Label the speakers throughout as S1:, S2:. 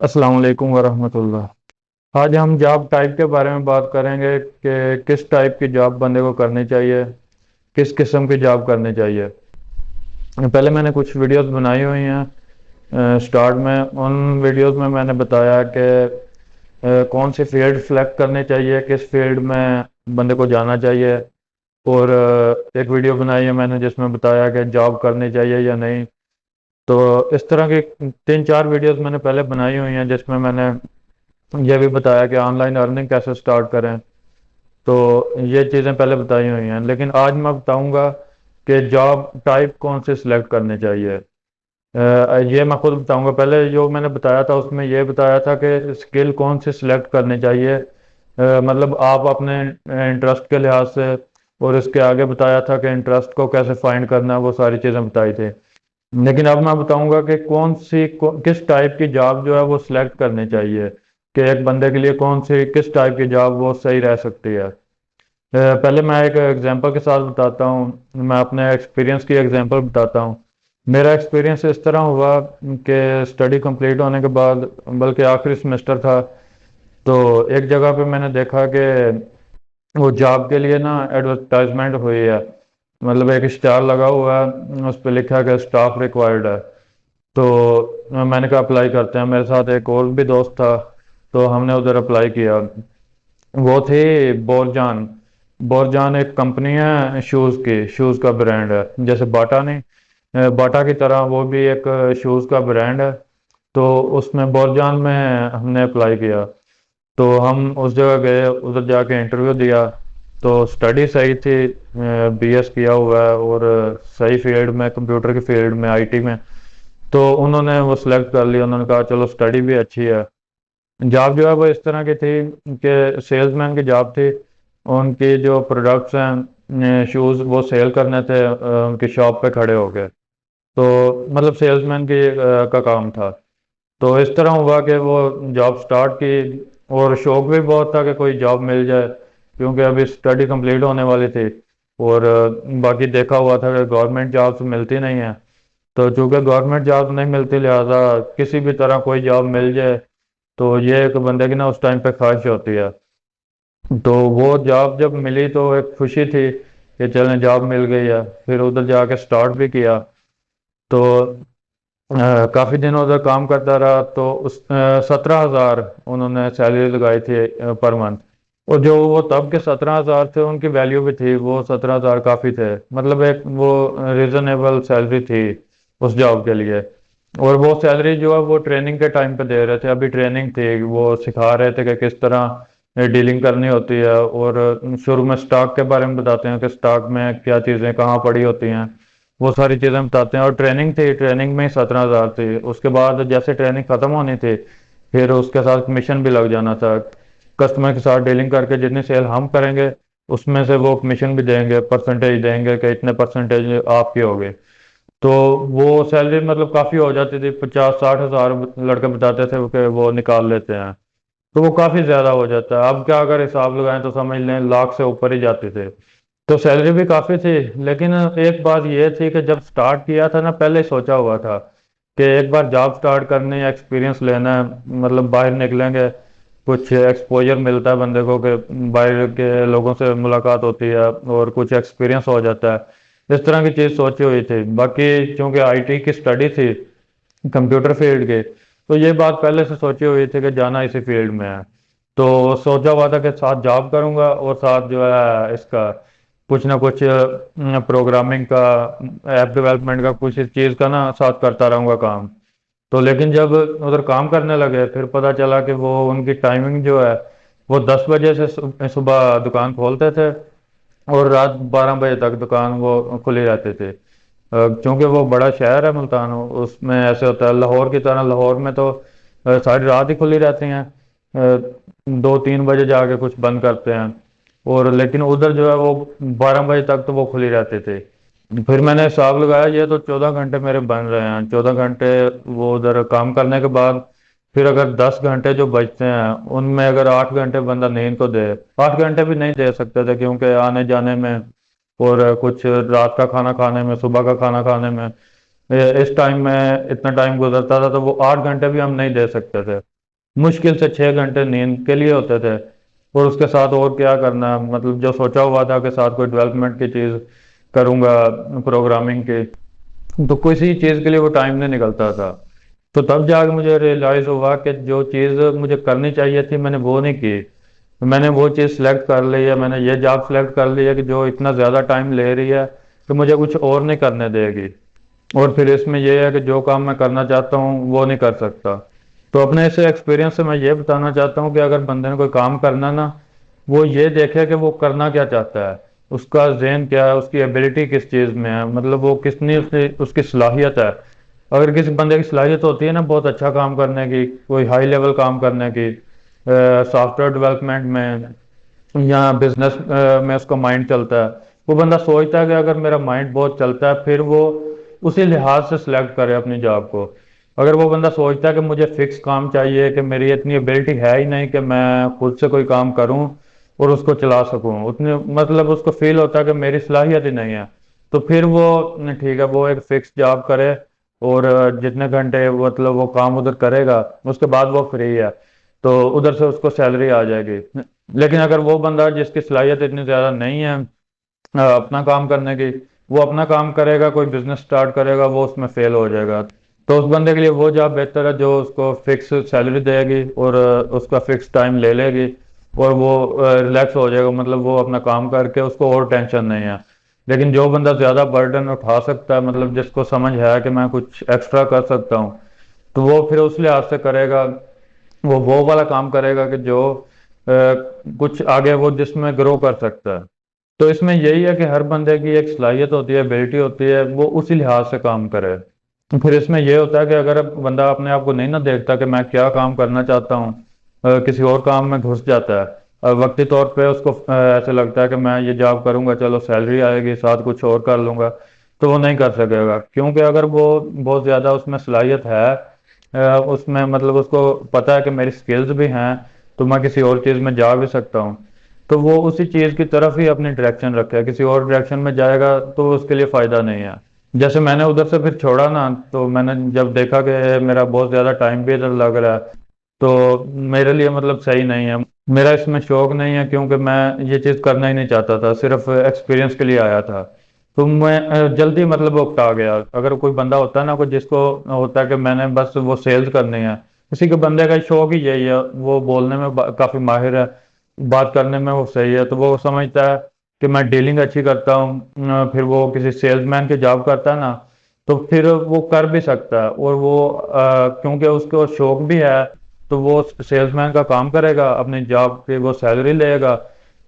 S1: अस्सलाम वालेकुम वरहमतुल्लाह। आज हम जॉब टाइप के बारे में बात करेंगे कि किस टाइप की जॉब बंदे को करनी चाहिए, किस किस्म की जॉब करनी चाहिए। पहले मैंने कुछ वीडियोस बनाई हुई हैं। स्टार्ट में उन वीडियोस में मैंने बताया कि कौन सी फील्ड सेलेक्ट करनी चाहिए, किस फील्ड में बंदे को जाना चाहिए। और एक वीडियो बनाई है मैंने जिसमें बताया कि जॉब करनी चाहिए या नहीं। तो इस तरह की तीन चार वीडियोस मैंने पहले बनाई हुई हैं जिसमें मैंने ये भी बताया कि ऑनलाइन अर्निंग कैसे स्टार्ट करें। तो ये चीज़ें पहले बताई हुई हैं, लेकिन आज मैं बताऊंगा कि जॉब टाइप कौन से सिलेक्ट करने चाहिए। ये मैं खुद बताऊंगा। पहले जो मैंने बताया था उसमें ये बताया था कि स्किल कौन सी सिलेक्ट करनी चाहिए, मतलब आप अपने इंटरेस्ट के लिहाज से। और इसके आगे बताया था कि इंटरेस्ट को कैसे फाइंड करना है, वो सारी चीज़ें बताई थी। लेकिन अब मैं बताऊंगा कि किस टाइप की जॉब जो है वो सिलेक्ट करनी चाहिए, कि एक बंदे के लिए कौन सी किस टाइप की जॉब वो सही रह सकती है। पहले मैं एक एग्जांपल के साथ बताता हूँ, मैं अपने एक्सपीरियंस की एग्जांपल बताता हूँ। मेरा एक्सपीरियंस इस तरह हुआ कि स्टडी कंप्लीट होने के बाद, बल्कि आखिरी सेमेस्टर था, तो एक जगह पे मैंने देखा कि वो जॉब के लिए ना एडवर्टाइजमेंट हुई है। मतलब एक स्टार लगा हुआ है, उस पर लिखा है कि स्टाफ रिक्वायर्ड है। तो मैंने कहा अप्लाई करते हैं। मेरे साथ एक और भी दोस्त था, तो हमने उधर अप्लाई किया। वो थी बोरजान। बोरजान एक कंपनी है शूज़ की, शूज़ का ब्रांड है, जैसे बाटा नहीं, बाटा की तरह वो भी एक शूज़ का ब्रांड है। तो उसमें बोरजान में हमने अप्लाई किया। तो हम उस जगह गए, उधर जाके इंटरव्यू दिया। तो स्टडी सही थी, बीएस किया हुआ है और सही फील्ड में, कंप्यूटर की फील्ड में, आईटी में। तो उन्होंने वो सिलेक्ट कर लिया। उन्होंने कहा चलो स्टडी भी अच्छी है। जॉब जो है वो इस तरह की थी कि सेल्समैन की जॉब थी। उनकी जो प्रोडक्ट्स हैं, शूज़, वो सेल करने थे उनकी शॉप पे खड़े होके। तो मतलब सेल्समैन की का काम था। तो इस तरह हुआ कि वो जॉब स्टार्ट की। और शौक भी बहुत था कि कोई जॉब मिल जाए, क्योंकि अभी स्टडी कंप्लीट होने वाली थी। और बाकी देखा हुआ था कि गवर्नमेंट जॉब्स मिलती नहीं है। तो चूंकि गवर्नमेंट जॉब नहीं मिलती, लिहाजा किसी भी तरह कोई जॉब मिल जाए, तो ये एक बंदे की ना उस टाइम पे ख्वाहिश होती है। तो वो जॉब जब मिली तो एक खुशी थी कि चलें जॉब मिल गई है। फिर उधर जाके स्टार्ट भी किया। तो काफ़ी दिन उधर काम करता रहा। तो उस 17,000 उन्होंने सैलरी लगाई थी पर मंथ। और जो वो तब के 17,000 थे उनकी वैल्यू भी थी, वो 17,000 काफ़ी थे। मतलब एक वो रिजनेबल सैलरी थी उस जॉब के लिए। और वो सैलरी जो है वो ट्रेनिंग के टाइम पे दे रहे थे, अभी ट्रेनिंग थी, वो सिखा रहे थे कि किस तरह डीलिंग करनी होती है। और शुरू में स्टॉक के बारे में बताते हैं कि स्टॉक में क्या चीज़ें कहाँ पड़ी होती हैं, वो सारी चीज़ें बताते हैं। और ट्रेनिंग थी, ट्रेनिंग में ही 17,000 थी। उसके बाद जैसे ट्रेनिंग ख़त्म होनी थी, फिर उसके साथ कमीशन भी लग जाना था। कस्टमर के साथ डीलिंग करके जितनी सेल हम करेंगे, उसमें से वो कमीशन भी देंगे, परसेंटेज देंगे कि इतने परसेंटेज आपके हो गए। तो वो सैलरी मतलब काफ़ी हो जाती थी, 50-60 हज़ार लड़के बताते थे कि वो निकाल लेते हैं। तो वो काफ़ी ज़्यादा हो जाता है। अब क्या अगर हिसाब लगाएं तो समझ लें लाख से ऊपर ही जाते थे। तो सैलरी भी काफ़ी थी। लेकिन एक बात ये थी कि जब स्टार्ट किया था ना, पहले ही सोचा हुआ था कि एक बार जॉब स्टार्ट करनी है, एक्सपीरियंस लेना है, मतलब बाहर निकलेंगे, कुछ एक्सपोजर मिलता है बंदे को कि बाहर के लोगों से मुलाकात होती है और कुछ एक्सपीरियंस हो जाता है। इस तरह की चीज़ सोची हुई थी। बाकी चूंकि आईटी की स्टडी थी, कंप्यूटर फील्ड के, तो ये बात पहले से सोची हुई थी कि जाना इसी फील्ड में है। तो सोचा हुआ था कि साथ जॉब करूंगा और साथ जो है इसका कुछ ना कुछ प्रोग्रामिंग का, ऐप डेवलपमेंट का, कुछ इस चीज़ का ना साथ करता रहूंगा काम। तो लेकिन जब उधर काम करने लगे, फिर पता चला कि वो उनकी टाइमिंग जो है वो 10 बजे से सुबह दुकान खोलते थे और रात 12 बजे तक दुकान वो खुली रहती थी। क्योंकि वो बड़ा शहर है मुल्तान, उसमें ऐसे होता है। लाहौर की तरह लाहौर में तो सारी रात ही खुली रहती हैं, 2-3 बजे जाके कुछ बंद करते हैं। और लेकिन उधर जो है वो 12 बजे तक तो वो खुली रहती थी। फिर मैंने हिसाब लगाया, ये तो 14 घंटे मेरे बन रहे हैं, 14 घंटे वो उधर काम करने के बाद। फिर अगर 10 घंटे जो बचते हैं उनमें अगर 8 घंटे बंदा नींद को दे, 8 घंटे भी नहीं दे सकते थे क्योंकि आने जाने में और कुछ रात का खाना खाने में, सुबह का खाना खाने में, इस टाइम में इतना टाइम गुजरता था, तो वो 8 घंटे भी हम नहीं दे सकते थे। मुश्किल से 6 घंटे नींद के लिए होते थे। और उसके साथ और क्या करना, मतलब जो सोचा हुआ था कि साथ कोई डेवलपमेंट की चीज़ करूँगा, प्रोग्रामिंग की, तो किसी चीज़ के लिए वो टाइम नहीं निकलता था। तो तब जाके मुझे रियलाइज़ हुआ कि जो चीज़ मुझे करनी चाहिए थी मैंने वो नहीं की। मैंने वो चीज़ सेलेक्ट कर ली है, मैंने ये जॉब सेलेक्ट कर ली है कि जो इतना ज़्यादा टाइम ले रही है कि मुझे कुछ और नहीं करने देगी। और फिर इसमें यह है कि जो काम मैं करना चाहता हूँ वो नहीं कर सकता। तो अपने इस एक्सपीरियंस से मैं ये बताना चाहता हूँ कि अगर बंदे ने कोई काम करना ना, वो ये देखे कि वो करना क्या चाहता है, उसका जहन क्या है, उसकी एबिलिटी किस चीज़ में है, मतलब वो कितनी उसकी सलाहियत है। अगर किसी बंदे की सलाहियत होती है ना बहुत अच्छा काम करने की, कोई हाई लेवल काम करने की, सॉफ्टवेयर डेवलपमेंट में या बिजनेस में उसका माइंड चलता है, वो बंदा सोचता है कि अगर मेरा माइंड बहुत चलता है फिर वो उसी लिहाज से सिलेक्ट करे अपनी जॉब को। अगर वो बंदा सोचता है कि मुझे फिक्स काम चाहिए, कि मेरी इतनी एबिलिटी है ही नहीं कि मैं खुद से कोई काम करूं और उसको चला सकूं, उतने मतलब उसको फील होता है कि मेरी सलाहियत ही नहीं है, तो फिर वो ठीक है वो एक फिक्स जॉब करे और जितने घंटे मतलब वो काम उधर करेगा उसके बाद वो फ्री है, तो उधर से उसको सैलरी आ जाएगी। लेकिन अगर वो बंदा जिसकी सलाहियत इतनी ज़्यादा नहीं है अपना काम करने की, वो अपना काम करेगा, कोई बिजनेस स्टार्ट करेगा, वो उसमें फेल हो जाएगा। तो उस बंदे के लिए वो जॉब बेहतर है जो उसको फिक्स सैलरी देगी और उसका फिक्स टाइम ले लेगी और वो रिलैक्स हो जाएगा, मतलब वो अपना काम करके उसको और टेंशन नहीं है। लेकिन जो बंदा ज़्यादा बर्डन उठा सकता है, मतलब जिसको समझ है कि मैं कुछ एक्स्ट्रा कर सकता हूँ, तो वो फिर उस लिहाज से करेगा, वो वाला काम करेगा कि जो कुछ आगे वो जिसमें ग्रो कर सकता है। तो इसमें यही है कि हर बंदे की एक सलाहियत होती है, एबिलिटी होती है, वो उसी लिहाज से काम करे। तो फिर इसमें यह होता है कि अगर बंदा अपने आप को नहीं ना देखता कि मैं क्या काम करना चाहता हूँ, किसी और काम में घुस जाता है, वक्ती तौर पे उसको ऐसे लगता है कि मैं ये जॉब करूंगा चलो सैलरी आएगी साथ कुछ और कर लूंगा, तो वो नहीं कर सकेगा, क्योंकि अगर वो बहुत ज़्यादा उसमें सलाहियत है, उसमें मतलब उसको पता है कि मेरी स्किल्स भी हैं, तो मैं किसी और चीज़ में जा भी सकता हूँ, तो वो उसी चीज़ की तरफ ही अपनी डायरेक्शन रखे। किसी और डायरेक्शन में जाएगा तो उसके लिए फ़ायदा नहीं है। जैसे मैंने उधर से फिर छोड़ा ना, तो मैंने जब देखा कि मेरा बहुत ज़्यादा टाइम भी इधर लग रहा है, तो मेरे लिए मतलब सही नहीं है, मेरा इसमें शौक नहीं है, क्योंकि मैं ये चीज़ करना ही नहीं चाहता था, सिर्फ एक्सपीरियंस के लिए आया था। तो मैं जल्दी मतलब उकता गया। अगर कोई बंदा होता है ना, कोई जिसको होता है कि मैंने बस वो सेल्स करनी है, किसी के बंदे का शौक ही यही है, वो बोलने में काफ़ी माहिर है, बात करने में वो सही है, तो वो समझता है कि मैं डीलिंग अच्छी करता हूँ, फिर वो किसी सेल्समैन की जॉब करता है ना, तो फिर वो कर भी सकता है, और वो क्योंकि उसको शौक भी है, तो वो सेल्समैन का काम करेगा, अपनी जॉब की वो सैलरी लेगा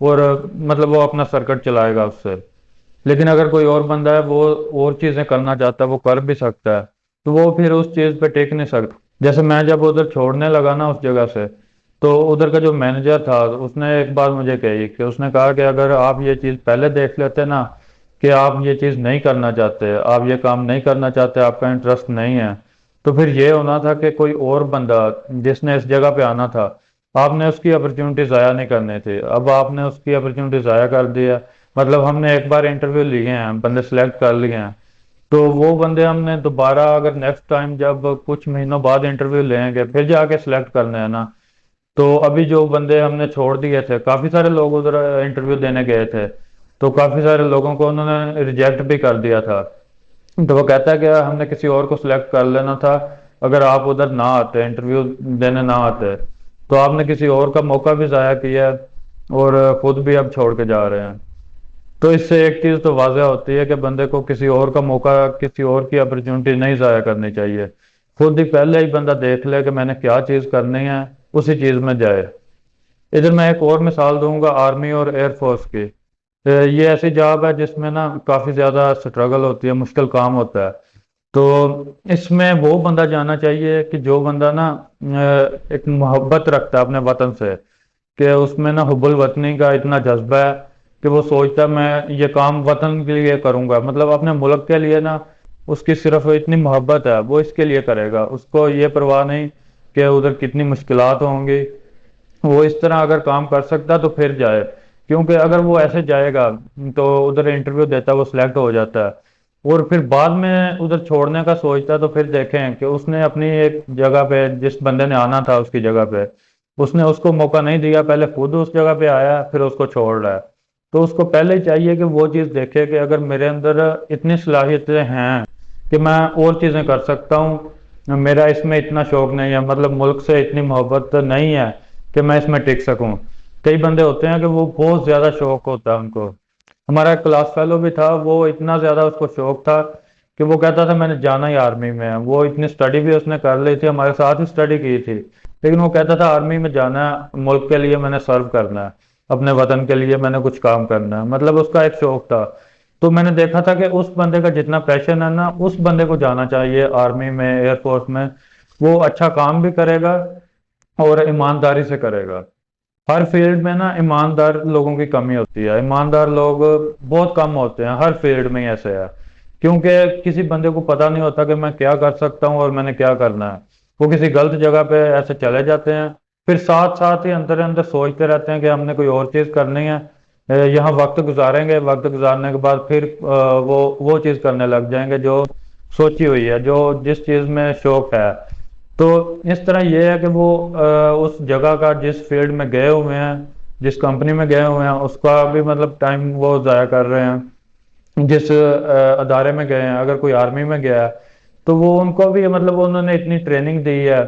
S1: और मतलब वो अपना सर्कट चलाएगा उससे। लेकिन अगर कोई और बंदा है वो और चीज़ें करना चाहता है, वो कर भी सकता है, तो वो फिर उस चीज़ पे टिक नहीं सकता। जैसे मैं जब उधर छोड़ने लगा ना उस जगह से, तो उधर का जो मैनेजर था उसने एक बात मुझे कही कि उसने कहा कि अगर आप ये चीज़ पहले देख लेते ना कि आप ये चीज़ नहीं करना चाहते, आप ये काम नहीं करना चाहते, आपका इंटरेस्ट नहीं है, तो फिर ये होना था कि कोई और बंदा जिसने इस जगह पे आना था, आपने उसकी अपॉर्चुनिटी ज़ाया नहीं करनी थी। अब आपने उसकी अपॉर्चुनिटी ज़ाया कर दी है, मतलब हमने एक बार इंटरव्यू लिए हैं, बंदे सेलेक्ट कर लिए हैं, तो वो बंदे हमने दोबारा अगर नेक्स्ट टाइम जब कुछ महीनों बाद इंटरव्यू लेंगे फिर जाके सिलेक्ट करने हैं ना, तो अभी जो बंदे हमने छोड़ दिए थे, काफ़ी सारे लोग उधर इंटरव्यू देने गए थे, तो काफ़ी सारे लोगों को उन्होंने रिजेक्ट भी कर दिया था। तो वो कहता है कि हमने किसी और को सिलेक्ट कर लेना था, अगर आप उधर ना आते, इंटरव्यू देने ना आते, तो आपने किसी और का मौका भी ज़ाया किया है और खुद भी अब छोड़ के जा रहे हैं। तो इससे एक चीज़ तो वाजह होती है कि बंदे को किसी और का मौका, किसी और की अपॉर्चुनिटी नहीं ज़ाया करनी चाहिए। खुद ही पहले ही बंदा देख ले कि मैंने क्या चीज़ करनी है, उसी चीज़ में जाए। इधर मैं एक और मिसाल दूंगा आर्मी और एयरफोर्स की। ये ऐसी जॉब है जिसमें ना काफ़ी ज़्यादा स्ट्रगल होती है, मुश्किल काम होता है। तो इसमें वो बंदा जाना चाहिए कि जो बंदा ना एक मोहब्बत रखता है अपने वतन से, कि उसमें ना हुब्बुल वतनी का इतना जज्बा है कि वो सोचता है मैं ये काम वतन के लिए करूंगा, मतलब अपने मुल्क के लिए ना, उसकी सिर्फ इतनी मोहब्बत है वो इसके लिए करेगा, उसको ये परवाह नहीं कि उधर कितनी मुश्किलात होंगी। वो इस तरह अगर काम कर सकता तो फिर जाए, क्योंकि अगर वो ऐसे जाएगा तो उधर इंटरव्यू देता, वो सिलेक्ट हो जाता है और फिर बाद में उधर छोड़ने का सोचता, तो फिर देखें कि उसने अपनी एक जगह पे, जिस बंदे ने आना था उसकी जगह पे, उसने उसको मौका नहीं दिया, पहले खुद उस जगह पे आया फिर उसको छोड़ रहा है। तो उसको पहले ही चाहिए कि वो चीज़ देखे कि अगर मेरे अंदर इतनी सलाहियतें हैं कि मैं और चीज़ें कर सकता हूँ, मेरा इसमें इतना शौक नहीं है, मतलब मुल्क से इतनी मोहब्बत नहीं है कि मैं इसमें टिक सकूं। कई बंदे होते हैं कि वो बहुत ज़्यादा शौक होता है उनको। हमारा क्लास फेलो भी था, वो इतना ज़्यादा उसको शौक था कि वो कहता था मैंने जाना ही आर्मी में है। वो इतनी स्टडी भी उसने कर ली थी, हमारे साथ ही स्टडी की थी, लेकिन वो कहता था आर्मी में जाना है, मुल्क के लिए मैंने सर्व करना है, अपने वतन के लिए मैंने कुछ काम करना है, मतलब उसका एक शौक था। तो मैंने देखा था कि उस बंदे का जितना पैशन है ना, उस बंदे को जाना चाहिए आर्मी में, एयरफोर्स में। वो अच्छा काम भी करेगा और ईमानदारी से करेगा। हर फील्ड में ना ईमानदार लोगों की कमी होती है, ईमानदार लोग बहुत कम होते हैं, हर फील्ड में ही ऐसे है। क्योंकि किसी बंदे को पता नहीं होता कि मैं क्या कर सकता हूँ और मैंने क्या करना है। वो किसी गलत जगह पे ऐसे चले जाते हैं, फिर साथ साथ ही अंदर अंदर सोचते रहते हैं कि हमने कोई और चीज़ करनी है। यहाँ वक्त गुजारेंगे, वक्त गुजारने के बाद फिर वो चीज़ करने लग जाएंगे जो सोची हुई है, जो जिस चीज़ में शौक है। तो इस तरह ये है कि वो उस जगह का, जिस फील्ड में गए हुए हैं, जिस कंपनी में गए हुए हैं, उसका भी मतलब टाइम वो ज़ाया कर रहे हैं। जिस अदारे में गए हैं, अगर कोई आर्मी में गया है तो वो उनको भी मतलब उन्होंने इतनी ट्रेनिंग दी है,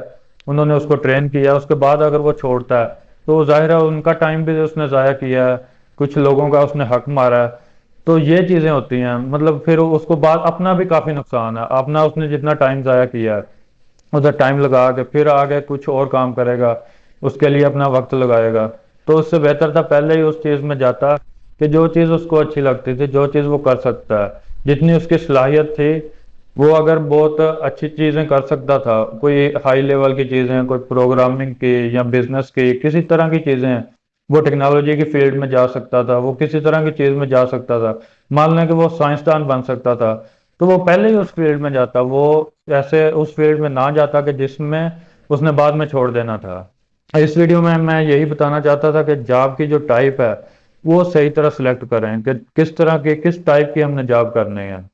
S1: उन्होंने उसको ट्रेन किया, उसके बाद अगर वो छोड़ता है तो जाहिर है उनका टाइम भी उसने ज़ाया किया है, कुछ लोगों का उसने हक मारा है। तो ये चीज़ें होती हैं, मतलब फिर उसको बाद अपना भी काफ़ी नुकसान है, अपना उसने जितना टाइम ज़ाया किया है उधर टाइम लगा के फिर आगे कुछ और काम करेगा, उसके लिए अपना वक्त लगाएगा। तो उससे बेहतर था पहले ही उस चीज़ में जाता कि जो चीज़ उसको अच्छी लगती थी, जो चीज़ वो कर सकता है, जितनी उसकी सलाहियत थी, वो अगर बहुत अच्छी चीज़ें कर सकता था, कोई हाई लेवल की चीज़ें, कोई प्रोग्रामिंग की या बिजनेस की, किसी तरह की चीज़ें, वो टेक्नोलॉजी की फील्ड में जा सकता था, वो किसी तरह की चीज़ में जा सकता था, मान लें कि वो साइंसदान बन सकता था, तो वो पहले ही उस फील्ड में जाता। वो ऐसे उस फील्ड में ना जाता कि जिसमें उसने बाद में छोड़ देना था। इस वीडियो में मैं यही बताना चाहता था कि जॉब की जो टाइप है वो सही तरह सिलेक्ट करें कि किस तरह की, किस टाइप की हमने जॉब करनी है।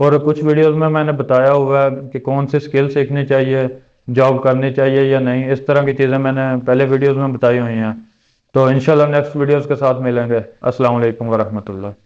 S1: और कुछ वीडियोस में मैंने बताया हुआ है कि कौन सी स्किल सीखनी चाहिए, जॉब करनी चाहिए या नहीं, इस तरह की चीज़ें मैंने पहले वीडियोस में बताई हुई हैं। तो इंशाल्लाह नेक्स्ट वीडियोस के साथ मिलेंगे। अस्सलाम वालेकुम वरहमतुल्लाह।